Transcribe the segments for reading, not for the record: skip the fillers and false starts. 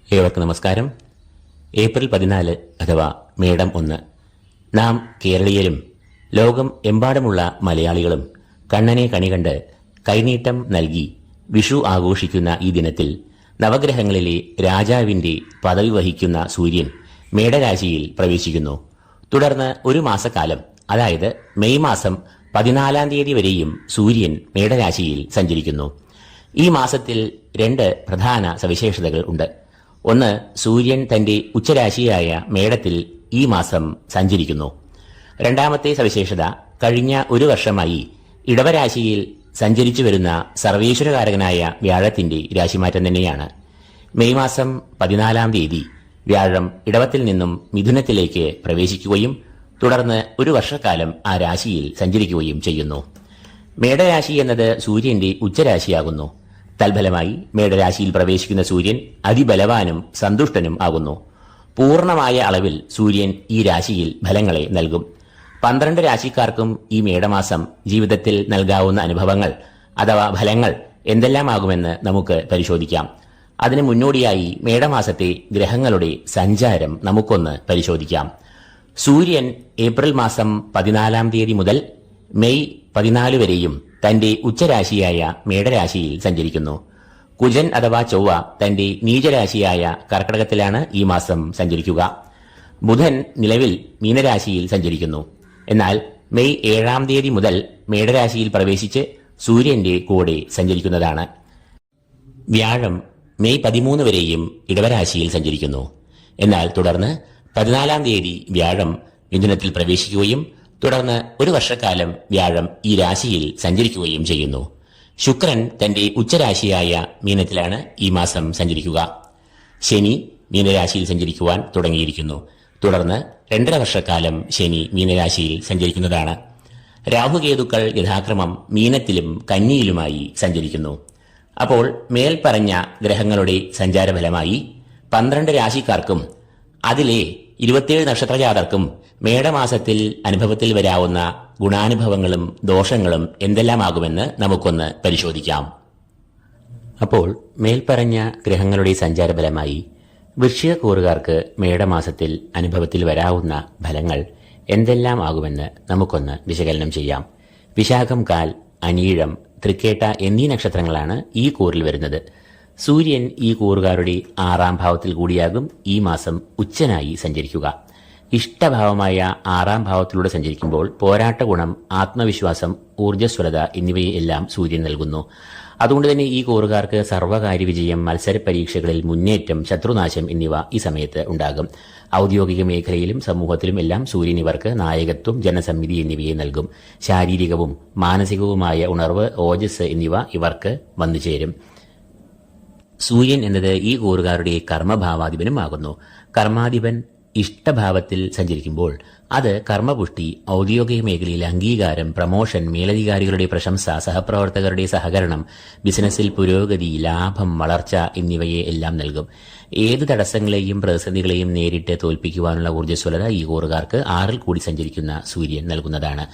ഏവർക്കും നമസ്കാരം. ഏപ്രിൽ 14 അഥവാ മേടം 1. നാം കേരളീയരും ലോകം എമ്പാടുമുള്ള മലയാളികളും കണ്ണനെ കണികണ്ട് കൈനീട്ടം നൽകി വിഷു ആഘോഷിക്കുന്ന ഈ ദിനത്തിൽ നവഗ്രഹങ്ങളിലെ രാജാവിന്റെ പദവി വഹിക്കുന്ന സൂര്യൻ മേടരാശിയിൽ പ്രവേശിക്കുന്നു. തുടർന്ന് ഒരു മാസക്കാലം, അതായത് മെയ് മാസം 14 തീയതി വരെയും സൂര്യൻ മേടരാശിയിൽ സഞ്ചരിക്കുന്നു. ഈ മാസത്തിൽ 2 പ്രധാന സവിശേഷതകൾ ഉണ്ട്. ഒന്ന്, സൂര്യൻ തന്റെ ഉച്ചരാശിയായ മേടത്തിൽ ഈ മാസം സഞ്ചരിക്കുന്നു. രണ്ടാമത്തെ സവിശേഷത, കഴിഞ്ഞ ഒരു വർഷമായി ഇടവരാശിയിൽ സഞ്ചരിച്ചു വരുന്ന സർവേശ്വരകാരകനായ വ്യാഴത്തിന്റെ രാശിമാറ്റം തന്നെയാണ്. മെയ് മാസം 14 തീയതി വ്യാഴം ഇടവത്തിൽ നിന്നും മിഥുനത്തിലേക്ക് പ്രവേശിക്കുകയും തുടർന്ന് ഒരു വർഷക്കാലം ആ രാശിയിൽ സഞ്ചരിക്കുകയും ചെയ്യുന്നു. മേടരാശി എന്നത് സൂര്യന്റെ ഉച്ചരാശിയാകുന്നു. തൽഫലമായി മേടരാശിയിൽ പ്രവേശിക്കുന്ന സൂര്യൻ അതിബലവാനും സന്തുഷ്ടനും ആകുന്നു. പൂർണ്ണമായ അളവിൽ സൂര്യൻ ഈ രാശിയിൽ ഫലങ്ങളെ നൽകും. 12 രാശിക്കാർക്കും ഈ മേടമാസം ജീവിതത്തിൽ നൽകാവുന്ന അനുഭവങ്ങൾ അഥവാ ഫലങ്ങൾ എന്തെല്ലാമാകുമെന്ന് നമുക്ക് പരിശോധിക്കാം. അതിനു മുന്നോടിയായി മേടമാസത്തെ ഗ്രഹങ്ങളുടെ സഞ്ചാരം നമുക്കൊന്ന് പരിശോധിക്കാം. സൂര്യൻ ഏപ്രിൽ മാസം 14 തീയതി മുതൽ മെയ് 14 വരെയും തന്റെ ഉച്ചരാശിയായ മേടരാശിയിൽ സഞ്ചരിക്കുന്നു. കുജൻ അഥവാ ചൊവ്വ തന്റെ നീചരാശിയായ കർക്കടകത്തിലാണ് ഈ മാസം സഞ്ചരിക്കുക. ബുധൻ നിലവിൽ മീനരാശിയിൽ സഞ്ചരിക്കുന്നു. എന്നാൽ മെയ് 7 തീയതി മുതൽ മേടരാശിയിൽ പ്രവേശിച്ച് സൂര്യന്റെ കൂടെ സഞ്ചരിക്കുന്നതാണ്. വ്യാഴം മെയ് 13 വരെയും ഇടവരാശിയിൽ സഞ്ചരിക്കുന്നു. എന്നാൽ തുടർന്ന് 14 തീയതി വ്യാഴം മിഥുനത്തിൽ പ്രവേശിക്കുകയും തുടർന്ന് ഒരു വർഷക്കാലം വ്യാഴം ഈ രാശിയിൽ സഞ്ചരിക്കുകയും ചെയ്യുന്നു. ശുക്രൻ തന്റെ ഉച്ചരാശിയായ മീനത്തിലാണ് ഈ മാസം സഞ്ചരിക്കുക. ശനി മീനരാശിയിൽ സഞ്ചരിക്കുവാൻ തുടങ്ങിയിരിക്കുന്നു. തുടർന്ന് 2.5 വർഷക്കാലം ശനി മീനരാശിയിൽ സഞ്ചരിക്കുന്നതാണ്. രാഹുകേതുക്കൾ യഥാക്രമം മീനത്തിലും കന്നിയിലുമായി സഞ്ചരിക്കുന്നു. അപ്പോൾ മേൽപ്പറഞ്ഞ ഗ്രഹങ്ങളുടെ സഞ്ചാരഫലമായി 12 രാശിക്കാർക്കും അതിലെ 27 നക്ഷത്രജാതർക്കും മേടമാസത്തിൽ അനുഭവത്തിൽ വരാവുന്ന ഗുണാനുഭവങ്ങളും ദോഷങ്ങളും എന്തെല്ലാമാകുമെന്ന് നമുക്കൊന്ന് പരിശോധിക്കാം. അപ്പോൾ മേൽപ്പറഞ്ഞ ഗ്രഹങ്ങളുടെ സഞ്ചാരഫലമായി വൃശ്ചികക്കൂറുകാർക്ക് മേടമാസത്തിൽ അനുഭവത്തിൽ വരാവുന്ന ഫലങ്ങൾ എന്തെല്ലാം ആകുമെന്ന് നമുക്കൊന്ന് വിശകലനം ചെയ്യാം. വിശാഖം, കാൽ, അനീഴം, തൃക്കേട്ട എന്നീ നക്ഷത്രങ്ങളാണ് ഈ കൂറിൽ വരുന്നത്. സൂര്യൻ ഈ കൂറുകാരുടെ 6ാം ഭാവത്തിൽ കൂടിയാകും ഈ മാസം ഉച്ചനായി സഞ്ചരിക്കുക. ഇഷ്ടഭാവമായ 6ാം ഭാവത്തിലൂടെ സഞ്ചരിക്കുമ്പോൾ പോരാട്ട ഗുണം, ആത്മവിശ്വാസം, ഊർജ്ജസ്വലത എന്നിവയെ എല്ലാം സൂര്യൻ നൽകുന്നു. അതുകൊണ്ട് തന്നെ ഈ കൂറുകാർക്ക് സർവ്വകാര്യ വിജയം, മത്സര പരീക്ഷകളിൽ മുന്നേറ്റം, ശത്രുനാശം എന്നിവ ഈ സമയത്ത് ഉണ്ടാകും. ഔദ്യോഗിക മേഖലയിലും സമൂഹത്തിലും എല്ലാം സൂര്യൻ ഇവർക്ക് നായകത്വം, ജനസമ്മിതി എന്നിവയെ നൽകും. ശാരീരികവും മാനസികവുമായ ഉണർവ്, ഓജസ് എന്നിവ ഇവർക്ക് വന്നുചേരും. സൂര്യൻ എന്നത് ഈ കൂറുകാരുടെ കർമ്മഭാവാധിപനുമാകുന്നു. കർമാധിപൻ ഇഷ്ടഭാവത്തിൽ സഞ്ചരിക്കുമ്പോൾ അത് കർമ്മപുഷ്ടി, ഔദ്യോഗിക മേഖലയിൽ അംഗീകാരം, പ്രമോഷൻ, മേലധികാരികളുടെ പ്രശംസ, സഹപ്രവർത്തകരുടെ സഹകരണം, ബിസിനസ്സിൽ പുരോഗതി, ലാഭം, വളർച്ച എന്നിവയെ എല്ലാം നൽകും. ഏത് തടസ്സങ്ങളെയും പ്രതിസന്ധികളെയും നേരിട്ട് തോൽപ്പിക്കുവാനുള്ള ഊർജ്ജസ്വലത ഈ കൂറുകാർക്ക് 6ൽ കൂടി സഞ്ചരിക്കുന്ന സൂര്യൻ നൽകുന്നതാണ്.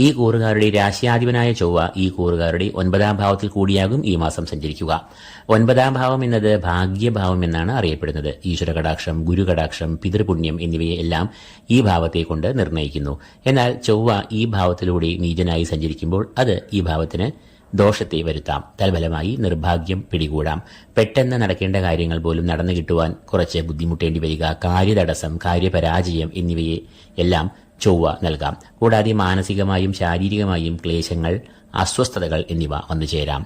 ഈ കൂറുകാരുടെ രാശ്യാധിപനായ ചൊവ്വ ഈ കൂറുകാരുടെ 9ാം ഭാവത്തിൽ കൂടിയാകും ഈ മാസം സഞ്ചരിക്കുക. 9ാം ഭാവം എന്നത് ഭാഗ്യഭാവം എന്നാണ് അറിയപ്പെടുന്നത്. ഈശ്വരകടാക്ഷം, ഗുരുകടാക്ഷം, പിതൃപുണ്യം എന്നിവയെ എല്ലാം ഈ ഭാവത്തെ കൊണ്ട് നിർണ്ണയിക്കുന്നു. എന്നാൽ ചൊവ്വ ഈ ഭാവത്തിലൂടെ നീചനായി സഞ്ചരിക്കുമ്പോൾ അത് ഈ ഭാവത്തിന് ദോഷത്തെ വരുത്താം. തൽഫലമായി നിർഭാഗ്യം പിടികൂടാം. പെട്ടെന്ന് നടക്കേണ്ട കാര്യങ്ങൾ പോലും നടന്നു കിട്ടുവാൻ കുറച്ച് ബുദ്ധിമുട്ടേണ്ടി വരിക, കാര്യതടസ്സം, കാര്യപരാജയം എന്നിവയെ എല്ലാം ചൊവ്വ നൽകാം. കൂടാതെ മാനസികമായും ശാരീരികമായും ക്ലേശങ്ങൾ, അസ്വസ്ഥതകൾ എന്നിവ വന്നുചേരാം.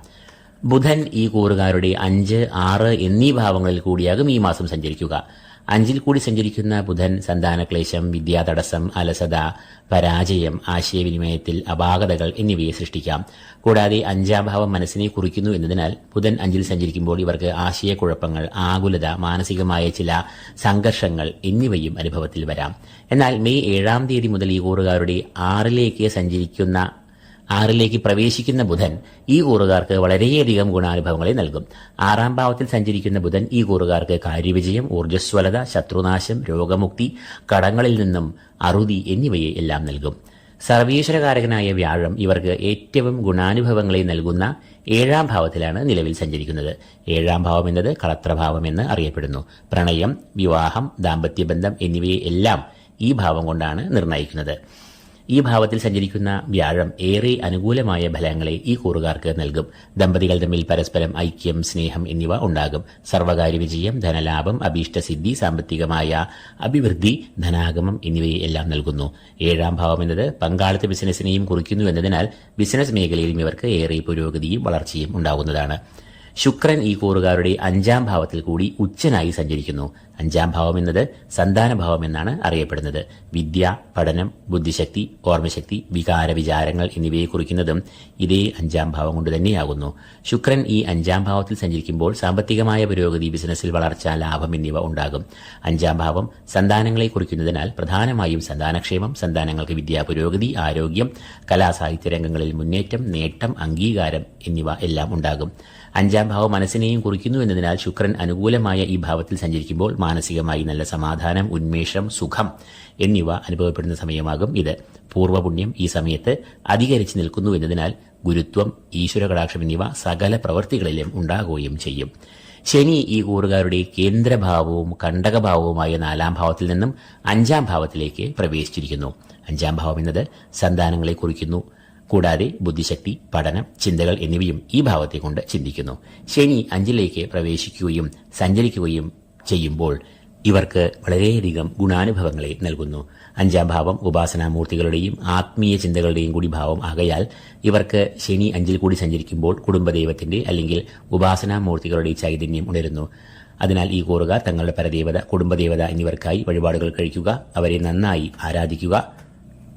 ബുധൻ ഈ കൂറുകാരുടെ 5, 6 എന്നീ ഭാവങ്ങളിൽ കൂടിയാകും ഈ മാസം സഞ്ചരിക്കുക. 5ൽ കൂടി സഞ്ചരിക്കുന്ന ബുധൻ സന്താനക്ലേശം, വിദ്യാതടസ്സം, അലസത, പരാജയം, ആശയവിനിമയത്തിൽ അപാകതകൾ എന്നിവയെ സൃഷ്ടിക്കാം. കൂടാതെ 5ാം ഭാവം മനസ്സിനെ കുറിക്കുന്നു എന്നതിനാൽ ബുധൻ 5ൽ സഞ്ചരിക്കുമ്പോൾ ഇവർക്ക് ആശയക്കുഴപ്പങ്ങൾ, ആകുലത, മാനസികമായ ചില സംഘർഷങ്ങൾ എന്നിവയും അനുഭവത്തിൽ വരാം. എന്നാൽ മെയ് 7 തീയതി മുതൽ ഈ കൂറുകാരുടെ 6ലേക്ക് പ്രവേശിക്കുന്ന ബുധൻ ഈ കൂറുകാർക്ക് വളരെയധികം ഗുണാനുഭവങ്ങളെ നൽകും. 6ാം ഭാവത്തിൽ സഞ്ചരിക്കുന്ന ബുധൻ ഈ കൂറുകാർക്ക് കാര്യവിജയം, ഊർജ്ജസ്വലത, ശത്രുനാശം, രോഗമുക്തി, കടങ്ങളിൽ നിന്നും അറുതി എന്നിവയെ എല്ലാം നൽകും. സർവീശ്വരകാരകനായ വ്യാഴം ഇവർക്ക് ഏറ്റവും ഗുണാനുഭവങ്ങളെ നൽകുന്ന 7ാം ഭാവത്തിലാണ് നിലവിൽ സഞ്ചരിക്കുന്നത്. 7ാം ഭാവം എന്നത് കളത്രഭാവം എന്ന് അറിയപ്പെടുന്നു. പ്രണയം, വിവാഹം, ദാമ്പത്യബന്ധം എന്നിവയെ എല്ലാം ഈ ഭാവം കൊണ്ടാണ് നിർണ്ണയിക്കുന്നത്. ഈ ഭാവത്തിൽ സഞ്ചരിക്കുന്ന വ്യാഴം ഏറെ അനുകൂലമായ ഫലങ്ങളെ ഈ കൂറുകാർക്ക് നൽകും. ദമ്പതികൾ തമ്മിൽ പരസ്പരം ഐക്യം, സ്നേഹം എന്നിവ ഉണ്ടാകും. സർവകാര്യ വിജയം, ധനലാഭം, അഭീഷ്ടസിദ്ധി, സാമ്പത്തികമായ അഭിവൃദ്ധി, ധനാഗമം എന്നിവയെ എല്ലാം നൽകുന്നു. 7ാം ഭാവം എന്നത് പങ്കാളിത്ത ബിസിനസിനെയും കുറിക്കുന്നു എന്നതിനാൽ ബിസിനസ് മേഖലയിലും ഇവർക്ക് ഏറെ പുരോഗതിയും വളർച്ചയും ഉണ്ടാകുന്നതാണ്. ശുക്രൻ ഈ കൂറുകാരുടെ 5ാം ഭാവത്തിൽ കൂടി ഉച്ചനായി സഞ്ചരിക്കുന്നു. 5ാം ഭാവം എന്നത് സന്താനഭാവം എന്നാണ് അറിയപ്പെടുന്നത്. വിദ്യ, പഠനം, ബുദ്ധിശക്തി, ഓർമ്മശക്തി, വികാര വിചാരങ്ങൾ എന്നിവയെ കുറിക്കുന്നതും ഇതേ 5ാം ഭാവം കൊണ്ട് തന്നെയാകുന്നു. ശുക്രൻ ഈ 5ാം ഭാവത്തിൽ സഞ്ചരിക്കുമ്പോൾ സാമ്പത്തികമായ പുരോഗതി, ബിസിനസ്സിൽ വളർച്ച, ലാഭം എന്നിവ ഉണ്ടാകും. 5ാം ഭാവം സന്താനങ്ങളെ കുറിക്കുന്നതിനാൽ പ്രധാനമായും സന്താനക്ഷേമം, സന്താനങ്ങൾക്ക് വിദ്യാ പുരോഗതി, ആരോഗ്യം, കലാസാഹിത്യ രംഗങ്ങളിൽ മുന്നേറ്റം, നേട്ടം, അംഗീകാരം എന്നിവ എല്ലാം ഉണ്ടാകും. 5ാം ഭാവം മനസ്സിനെയും കുറിക്കുന്നു എന്നതിനാൽ ശുക്രൻ അനുകൂലമായ ഈ ഭാവത്തിൽ സഞ്ചരിക്കുമ്പോൾ മാനസികമായി നല്ല സമാധാനം, ഉന്മേഷം, സുഖം എന്നിവ അനുഭവപ്പെടുന്ന സമയമാകും ഇത്. പൂർവ്വപുണ്യം ഈ സമയത്ത് അധികരിച്ചു നിൽക്കുന്നു എന്നതിനാൽ ഗുരുത്വം, ഈശ്വരകടാക്ഷം എന്നിവ സകല പ്രവൃത്തികളിലും ഉണ്ടാകുകയും ചെയ്യും. ശനി ഈ കൂറുകാരുടെ കേന്ദ്രഭാവവും കണ്ടകഭാവവുമായ 4ാം ഭാവത്തിൽ നിന്നും 5ാം ഭാവത്തിലേക്ക് പ്രവേശിച്ചിരിക്കുന്നു. 5ാം ഭാവം എന്നത് സന്താനങ്ങളെ കുറിക്കുന്നു. കൂടാതെ ബുദ്ധിശക്തി, പഠനം, ചിന്തകൾ എന്നിവയും ഈ ഭാവത്തെ കൊണ്ട് ചിന്തിക്കുന്നു. ശനി 5ലേക്ക് പ്രവേശിക്കുകയും സഞ്ചരിക്കുകയും ചെയ്യുമ്പോൾ ഇവർക്ക് വളരെയധികം ഗുണാനുഭവങ്ങളെ നൽകുന്നു. 5ാം ഭാവം ഉപാസനാമൂർത്തികളുടെയും ആത്മീയ ചിന്തകളുടെയും കൂടി ഭാവം ആകയാൽ ഇവർക്ക് ശനി 5ൽ കൂടി സഞ്ചരിക്കുമ്പോൾ കുടുംബദൈവത്തിന്റെ അല്ലെങ്കിൽ ഉപാസനാമൂർത്തികളുടെ ചൈതന്യം ഉണരുന്നു. അതിനാൽ ഈ കൂറുകാർ തങ്ങളുടെ പരദേവത, കുടുംബദേവത എന്നിവർക്കായി വഴിപാടുകൾ കഴിക്കുക, അവരെ നന്നായി ആരാധിക്കുക.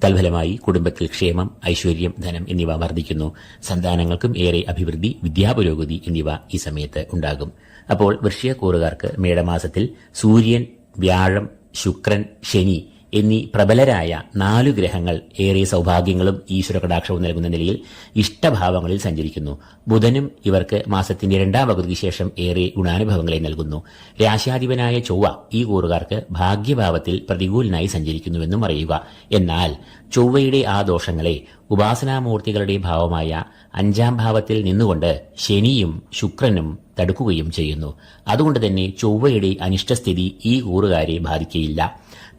തൽഫലമായി കുടുംബത്തിൽ ക്ഷേമം, ഐശ്വര്യം, ധനം എന്നിവ വർദ്ധിക്കുന്നു. സന്താനങ്ങൾക്കും ഏറെ അഭിവൃദ്ധി, വിദ്യാപുരോഗതി എന്നിവ ഈ സമയത്ത് ഉണ്ടാകും. അപ്പോൾ വൃശ്ചികക്കൂറുകാർക്ക് മേടമാസത്തിൽ സൂര്യൻ, വ്യാഴം, ശുക്രൻ, ശനി എന്നീ പ്രബലരായ 4 ഗ്രഹങ്ങൾ ഏറെ സൗഭാഗ്യങ്ങളും ഈശ്വരകടാക്ഷവും നൽകുന്ന നിലയിൽ ഇഷ്ടഭാവങ്ങളിൽ സഞ്ചരിക്കുന്നു. ബുധനും ഇവർക്ക് മാസത്തിന്റെ 2ാം പകുതിക്ക് ശേഷം ഏറെ ഗുണാനുഭവങ്ങളെ നൽകുന്നു. രാശ്യാധിപനായ ചൊവ്വ ഈ കൂറുകാർക്ക് ഭാഗ്യഭാവത്തിൽ പ്രതികൂലനായി സഞ്ചരിക്കുന്നുവെന്നും അറിയുക. എന്നാൽ ചൊവ്വയുടെ ആ ദോഷങ്ങളെ ഉപാസനാമൂർത്തികളുടെ ഭാവമായ 5ാം ഭാവത്തിൽ നിന്നുകൊണ്ട് ശനിയും ശുക്രനും തടുക്കുകയും ചെയ്യുന്നു. അതുകൊണ്ട് തന്നെ ചൊവ്വയുടെ അനിഷ്ടസ്ഥിതി ഈ കൂറുകാരെ ബാധിക്കുകയില്ല.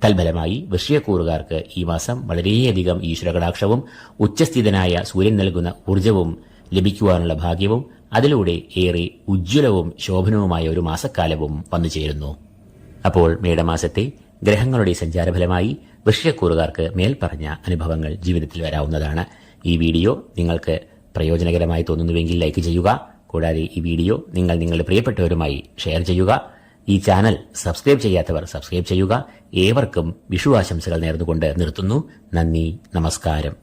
തൽഫലമായി വൃശ്ചികക്കൂറുകാർക്ക് ഈ മാസം വളരെയധികം ഈശ്വരകടാക്ഷവും ഉച്ചസ്ഥിതനായ സൂര്യൻ നൽകുന്ന ഊർജ്ജവും ലഭിക്കുവാനുള്ള ഭാഗ്യവും അതിലൂടെ ഏറെ ഉജ്ജ്വലവും ശോഭനവുമായ ഒരു മാസക്കാലവും വന്നുചേരുന്നു. അപ്പോൾ മേടമാസത്തെ ഗ്രഹങ്ങളുടെ സഞ്ചാരഫലമായി വൃശ്ചികക്കൂറുകാർക്ക് മേൽപ്പറഞ്ഞ അനുഭവങ്ങൾ ജീവിതത്തിൽ വരാവുന്നതാണ്. ഈ വീഡിയോ നിങ്ങൾക്ക് പ്രയോജനകരമായി തോന്നുന്നുവെങ്കിൽ ലൈക്ക് ചെയ്യുക. കൂടാതെ ഈ വീഡിയോ നിങ്ങൾ നിങ്ങളുടെ പ്രിയപ്പെട്ടവരുമായി ഷെയർ ചെയ്യുക. ഈ ചാനൽ സബ്സ്ക്രൈബ് ചെയ്യാത്തവർ സബ്സ്ക്രൈബ് ചെയ്യുക. ഏവർക്കും വിഷു ആശംസകൾ നേർന്നുകൊണ്ട് നിർത്തുന്നു. നന്ദി, നമസ്കാരം.